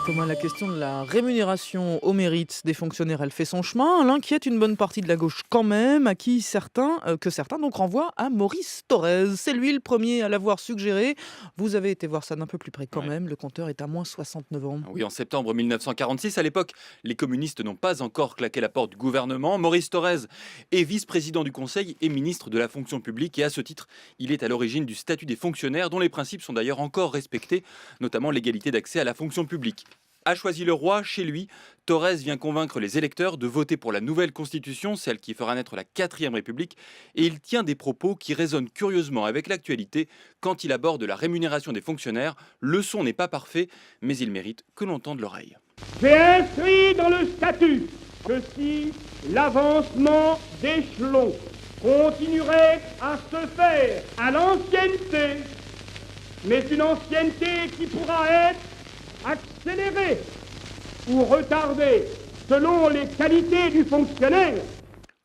Thomas, la question de la rémunération au mérite des fonctionnaires, elle fait son chemin. Elle inquiète une bonne partie de la gauche quand même, à qui certains donc renvoient à Maurice Thorez. C'est lui le premier à l'avoir suggéré. Vous avez été voir ça d'un peu plus près quand Ouais. même. Le compteur est à moins 69 ans. Oui, en septembre 1946, à l'époque, les communistes n'ont pas encore claqué la porte du gouvernement. Maurice Thorez est vice-président du Conseil et ministre de la fonction publique. Et à ce titre, il est à l'origine du statut des fonctionnaires, dont les principes sont d'ailleurs encore respectés, notamment l'égalité d'accès à la fonction publique. A choisi le roi, chez lui, Thorez vient convaincre les électeurs de voter pour la nouvelle constitution, celle qui fera naître la 4e République, et il tient des propos qui résonnent curieusement avec l'actualité quand il aborde la rémunération des fonctionnaires. Le son n'est pas parfait, mais il mérite que l'on tende l'oreille. J'ai inscrit dans le statut que si l'avancement d'échelon continuerait à se faire à l'ancienneté, mais une ancienneté qui pourra être accélérée ou retardée selon les qualités du fonctionnaire.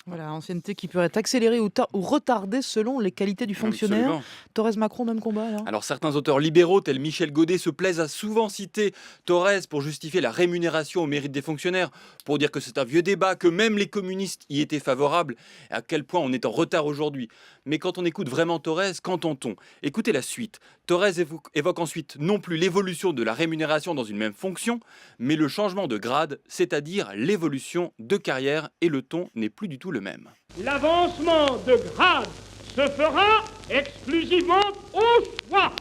Voilà, ancienneté qui peut être accélérée ou retardée selon les qualités du fonctionnaire. Absolument. Thorez Macron, même combat alors. Alors certains auteurs libéraux tels Michel Godet se plaisent à souvent citer Thorez pour justifier la rémunération au mérite des fonctionnaires, pour dire que c'est un vieux débat, que même les communistes y étaient favorables, et à quel point on est en retard aujourd'hui. Mais quand on écoute vraiment Thorez, qu'entend-on? Écoutez la suite. Thorez évoque ensuite non plus l'évolution de la rémunération dans une même fonction, mais le changement de grade, c'est-à-dire l'évolution de carrière, et le ton n'est plus du tout le même. L'avancement de grade se fera exclusivement au choix.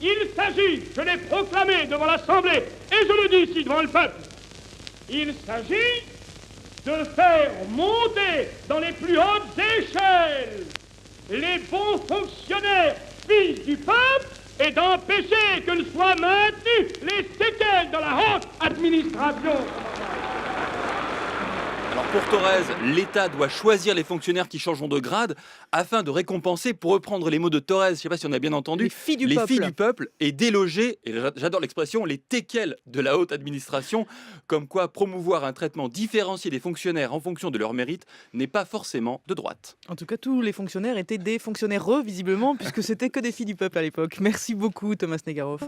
Il s'agit, je l'ai proclamé devant l'Assemblée, et je le dis ici devant le peuple, il s'agit de faire monter dans les plus hautes échelles les bons fonctionnaires, fils du peuple, et d'empêcher que ne soient maintenues les séquelles dans la haute administration. Alors pour Thorez, l'État doit choisir les fonctionnaires qui changeront de grade afin de récompenser, pour reprendre les mots de Thorez, je ne sais pas si on a bien entendu, Les filles du les peuple. filles du peuple, et déloger, et j'adore l'expression, les teckels de la haute administration, comme quoi promouvoir un traitement différencié des fonctionnaires en fonction de leur mérite n'est pas forcément de droite. En tout cas, tous les fonctionnaires étaient des fonctionnaires visiblement, puisque c'était que des filles du peuple à l'époque. Merci beaucoup, Thomas Negaroff.